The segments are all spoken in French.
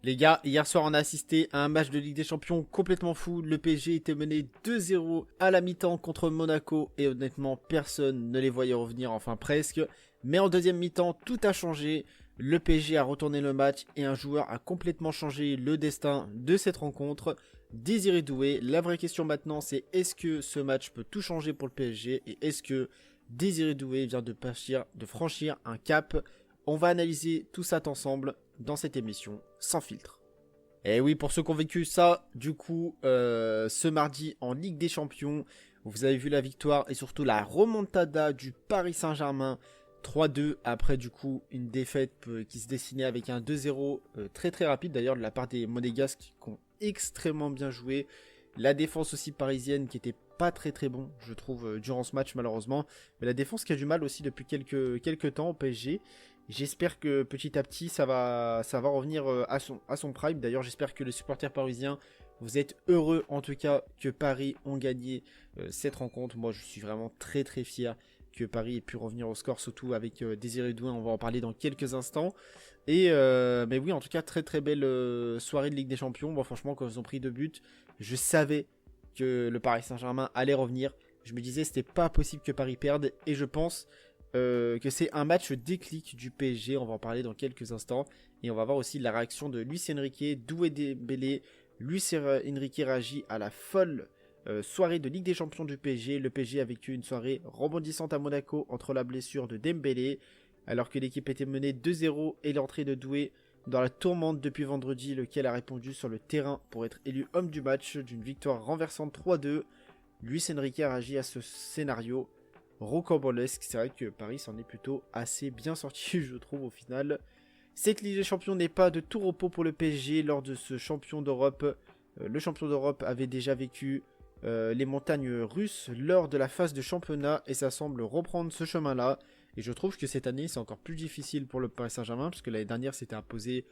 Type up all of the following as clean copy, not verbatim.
Les gars, hier soir on a assisté à un match de Ligue des Champions complètement fou. Le PSG était mené 2-0 à la mi-temps contre Monaco et honnêtement personne ne les voyait revenir, enfin presque. Mais en deuxième mi-temps, tout a changé. Le PSG a retourné le match et un joueur a complètement changé le destin de cette rencontre. Désiré Doué. La vraie question maintenant c'est est-ce que ce match peut tout changer pour le PSG et est-ce que Désiré Doué vient de franchir un cap. On va analyser tout ça ensemble dans cette émission sans filtre. Et oui, pour ceux qui ont vécu ça, du coup, ce mardi en Ligue des Champions, vous avez vu la victoire et surtout la remontada du Paris Saint-Germain 3-2 après du coup une défaite qui se dessinait avec un 2-0 très très rapide d'ailleurs de la part des Monégasques qui ont extrêmement bien joué. La défense aussi parisienne qui était pas très très bon, je trouve, durant ce match malheureusement. Mais la défense qui a du mal aussi depuis quelques temps au PSG. J'espère que petit à petit ça va revenir à son prime. D'ailleurs j'espère que les supporters parisiens, vous êtes heureux en tout cas que Paris ont gagné cette rencontre. Moi je suis vraiment très très fier que Paris ait pu revenir au score, surtout avec Désiré Doué, on va en parler dans quelques instants. Et mais oui, en tout cas très très belle soirée de Ligue des Champions. Moi franchement quand ils ont pris 2 buts, je savais que le Paris Saint-Germain allait revenir. Je me disais c'était pas possible que Paris perde et je pense que c'est un match déclic du PSG, on va en parler dans quelques instants. Et on va voir aussi la réaction de Luis Enrique, Doué Dembélé. Luis Enrique réagit à la folle soirée de Ligue des Champions du PSG. Le PSG a vécu une soirée rebondissante à Monaco entre la blessure de Dembélé, alors que l'équipe était menée 2-0 et l'entrée de Doué dans la tourmente depuis vendredi, lequel a répondu sur le terrain pour être élu homme du match d'une victoire renversante 3-2. Luis Enrique a réagi à ce scénario rocambolesque. C'est vrai que Paris s'en est plutôt assez bien sorti, je trouve, au final. Cette Ligue des Champions n'est pas de tout repos pour le PSG lors de ce champion d'Europe. Le champion d'Europe avait déjà vécu les montagnes russes lors de la phase de championnat et ça semble reprendre ce chemin-là. Et je trouve que cette année, c'est encore plus difficile pour le Paris Saint-Germain parce que l'année dernière, c'était imposé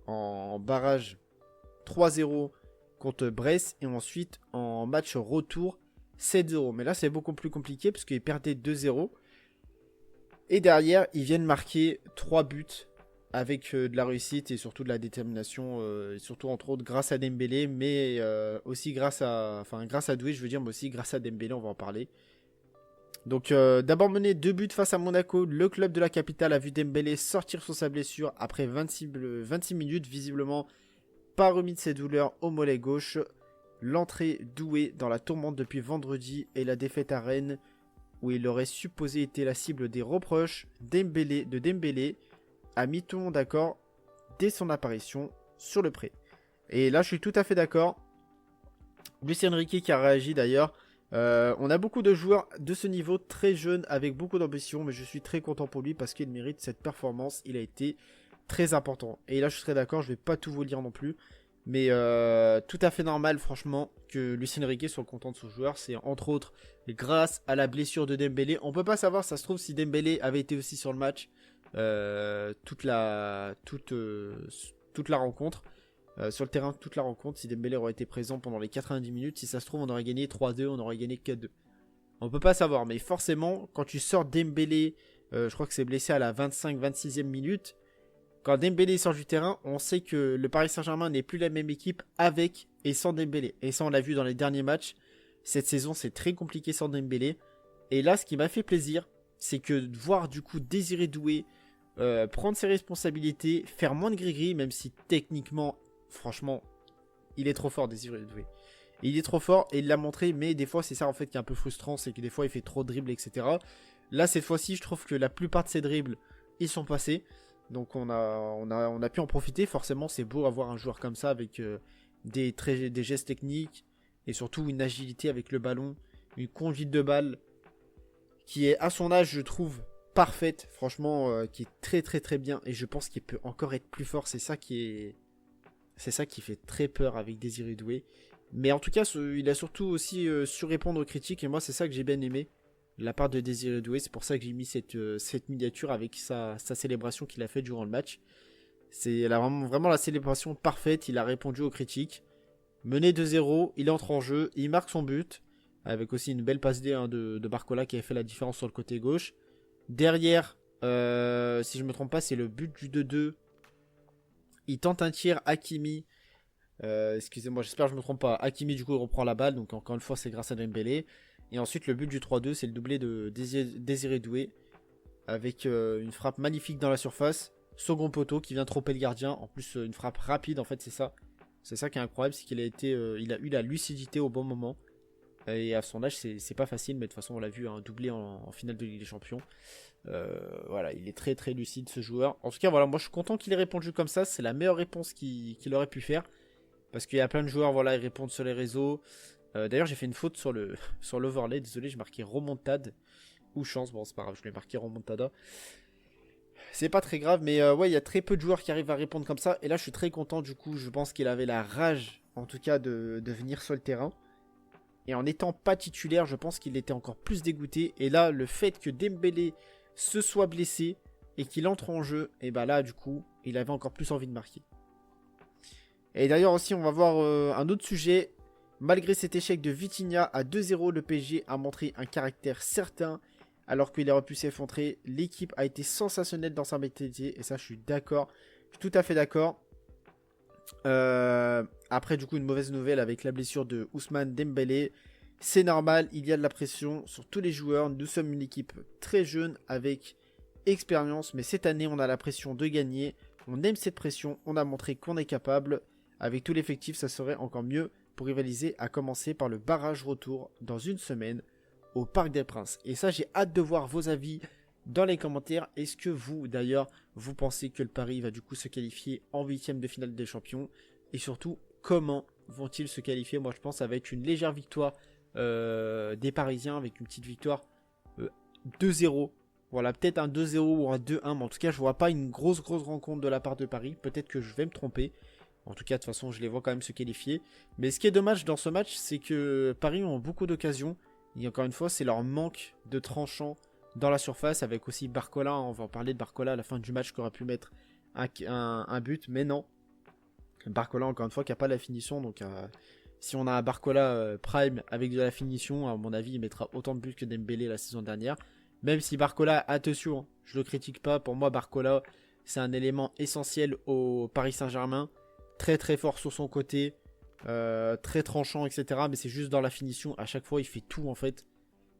en barrage 3-0 contre Brest et ensuite en match retour 7-0. Mais là, c'est beaucoup plus compliqué parce qu'ils perdaient 2-0. Et derrière, ils viennent marquer 3 buts avec de la réussite et surtout de la détermination. Et surtout, entre autres, grâce à Dembélé, mais aussi grâce à Doué, je veux dire, mais aussi grâce à Dembélé, on va en parler. Donc, d'abord mené 2 buts face à Monaco, le club de la capitale a vu Dembélé sortir sur sa blessure après 26 minutes, visiblement pas remis de ses douleurs au mollet gauche. L'entrée Doué dans la tourmente depuis vendredi et la défaite à Rennes où il aurait supposé été la cible des reproches de Dembélé a mis tout le monde d'accord dès son apparition sur le pré. Et là je suis tout à fait d'accord. Luis Enrique qui a réagi d'ailleurs. On a beaucoup de joueurs de ce niveau très jeunes avec beaucoup d'ambition, mais je suis très content pour lui parce qu'il mérite cette performance. Il a été très important. Et là je serais d'accord, je vais pas tout vous lire non plus. Mais tout à fait normal franchement que Luis Enrique soit content de son joueur. C'est entre autres grâce à la blessure de Dembélé. On peut pas savoir, ça se trouve si Dembélé avait été aussi sur le match toute la rencontre. Sur le terrain toute la rencontre, si Dembélé aurait été présent pendant les 90 minutes, si ça se trouve on aurait gagné 3-2, on aurait gagné 4-2. On peut pas savoir, mais forcément quand tu sors Dembélé, je crois que c'est blessé à la 25-26e minute. Quand Dembélé sort du terrain, on sait que le Paris Saint-Germain n'est plus la même équipe avec et sans Dembélé. Et ça, on l'a vu dans les derniers matchs. Cette saison, c'est très compliqué sans Dembélé. Et là, ce qui m'a fait plaisir, c'est que de voir du coup Désiré Doué prendre ses responsabilités, faire moins de gris-gris, même si techniquement, franchement, il est trop fort, Désiré Doué. Il est trop fort et il l'a montré, mais des fois, c'est ça en fait qui est un peu frustrant, c'est que des fois, il fait trop de dribbles, etc. Là, cette fois-ci, je trouve que la plupart de ses dribbles, ils sont passés. Donc on a pu en profiter. Forcément c'est beau avoir un joueur comme ça avec des gestes techniques et surtout une agilité avec le ballon, une conduite de balle qui est à son âge je trouve parfaite, franchement qui est très très très bien et je pense qu'il peut encore être plus fort. C'est ça qui fait très peur avec Désiré Doué. Mais en tout cas il a surtout aussi su répondre aux critiques et moi c'est ça que j'ai bien aimé de la part de Désiré Doué. C'est pour ça que j'ai mis cette miniature avec sa célébration qu'il a fait durant le match. C'est vraiment la célébration parfaite. Il a répondu aux critiques. Mené 2-0, il entre en jeu, il marque son but. Avec aussi une belle passe D de Barcola qui avait fait la différence sur le côté gauche. Derrière, si je ne me trompe pas, c'est le but du 2-2 Il tente un tir, Hakimi. Excusez-moi, j'espère que je me trompe pas. Hakimi, du coup, il reprend la balle. Donc, encore une fois, c'est grâce à Dembélé. Et ensuite, le but du 3-2, c'est le doublé de Désiré Doué. Avec une frappe magnifique dans la surface. Second poteau qui vient tromper le gardien. En plus, une frappe rapide, en fait, c'est ça. C'est ça qui est incroyable, c'est qu'il a il a eu la lucidité au bon moment. Et à son âge, c'est pas facile, mais de toute façon, on l'a vu, un doublé en finale de Ligue des Champions. Voilà, il est très très lucide ce joueur. En tout cas, voilà, moi je suis content qu'il ait répondu comme ça. C'est la meilleure réponse qu'il aurait pu faire. Parce qu'il y a plein de joueurs, voilà, ils répondent sur les réseaux. D'ailleurs, j'ai fait une faute sur le sur l'overlay. Désolé, j'ai marqué remontade ou chance. Bon, c'est pas grave, je l'ai marqué remontada. C'est pas très grave, mais ouais, il y a très peu de joueurs qui arrivent à répondre comme ça. Et là, je suis très content. Du coup, je pense qu'il avait la rage, en tout cas, de venir sur le terrain. Et en n'étant pas titulaire, je pense qu'il était encore plus dégoûté. Et là, le fait que Dembélé se soit blessé et qu'il entre en jeu, et bah là, du coup, il avait encore plus envie de marquer. Et d'ailleurs aussi, on va voir un autre sujet. Malgré cet échec de Vitinha à 2-0, le PSG a montré un caractère certain. Alors qu'il aurait pu s'effondrer, l'équipe a été sensationnelle dans sa métier. Et ça, je suis d'accord. Je suis tout à fait d'accord. Après, du coup, une mauvaise nouvelle avec la blessure de Ousmane Dembélé. C'est normal, il y a de la pression sur tous les joueurs. Nous sommes une équipe très jeune avec expérience. Mais cette année, on a la pression de gagner. On aime cette pression. On a montré qu'on est capable. Avec tout l'effectif, ça serait encore mieux pour rivaliser, à commencer par le barrage retour dans une semaine au Parc des Princes. Et ça, j'ai hâte de voir vos avis dans les commentaires. Est-ce que vous, d'ailleurs, vous pensez que le Paris va du coup se qualifier en 8ème de finale des champions? Et surtout, comment vont-ils se qualifier? Moi, je pense que ça va être une légère victoire des Parisiens, avec une petite victoire 2-0. Voilà, peut-être un 2-0 ou un 2-1. Mais en tout cas, je ne vois pas une grosse rencontre de la part de Paris. Peut-être que je vais me tromper. En tout cas, de toute façon, je les vois quand même se qualifier. Mais ce qui est dommage dans ce match, c'est que Paris ont beaucoup d'occasions. Et encore une fois, c'est leur manque de tranchant dans la surface, avec aussi Barcola. On va en parler de Barcola à la fin du match, qui aurait pu mettre un but, mais non. Barcola, encore une fois, qui n'a pas la finition. Donc, si on a un Barcola Prime avec de la finition, à mon avis, il mettra autant de buts que Dembélé la saison dernière. Même si Barcola, attention, je le critique pas. Pour moi, Barcola, c'est un élément essentiel au Paris Saint-Germain. Très très fort sur son côté, très tranchant, etc. Mais c'est juste dans la finition. À chaque fois, il fait tout en fait.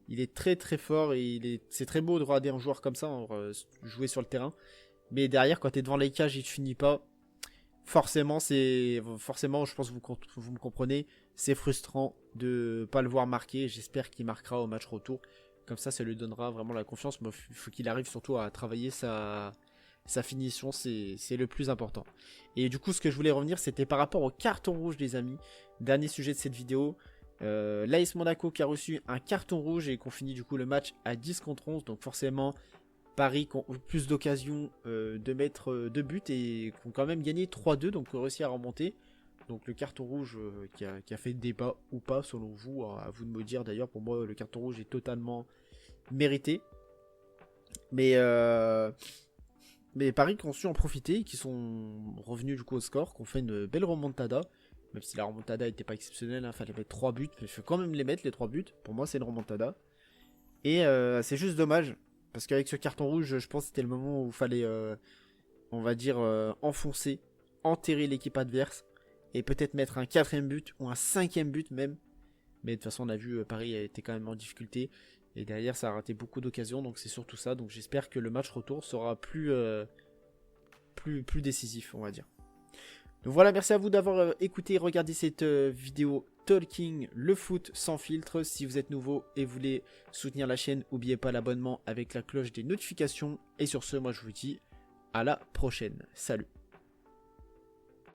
Il est très très fort et c'est très beau de regarder un joueur comme ça jouer sur le terrain. Mais derrière, quand tu es devant les cages et tu finis pas, forcément, je pense que vous me comprenez, c'est frustrant de pas le voir marquer. J'espère qu'il marquera au match retour. Comme ça lui donnera vraiment la confiance. Mais il faut qu'il arrive surtout à travailler sa finition, c'est le plus important. Et du coup, ce que je voulais revenir, c'était par rapport au carton rouge, les amis. Dernier sujet de cette vidéo. L'AS Monaco qui a reçu un carton rouge et qu'on finit du coup le match à 10 contre 11. Donc forcément, Paris qui ont plus d'occasions de mettre 2 buts et qui ont quand même gagné 3-2. Donc ont réussi à remonter. Donc le carton rouge qui a fait débat ou pas selon vous. À vous de me dire d'ailleurs, pour moi le carton rouge est totalement mérité. Mais Paris qui ont su en profiter, qui sont revenus du coup au score, qui ont fait une belle remontada. Même si la remontada n'était pas exceptionnelle, il fallait mettre 3 buts. Mais il faut quand même les mettre, les 3 buts. Pour moi, c'est une remontada. Et c'est juste dommage. Parce qu'avec ce carton rouge, je pense que c'était le moment où il fallait, on va dire, enfoncer, enterrer l'équipe adverse. Et peut-être mettre un 4ème but ou un 5ème but même. Mais de toute façon, on a vu, Paris a été quand même en difficulté. Et derrière, ça a raté beaucoup d'occasions. Donc c'est surtout ça. Donc j'espère que le match retour sera plus décisif, on va dire. Donc voilà, merci à vous d'avoir écouté et regardé cette vidéo Talking le foot sans filtre. Si vous êtes nouveau et voulez soutenir la chaîne, n'oubliez pas l'abonnement avec la cloche des notifications. Et sur ce, moi je vous dis à la prochaine. Salut.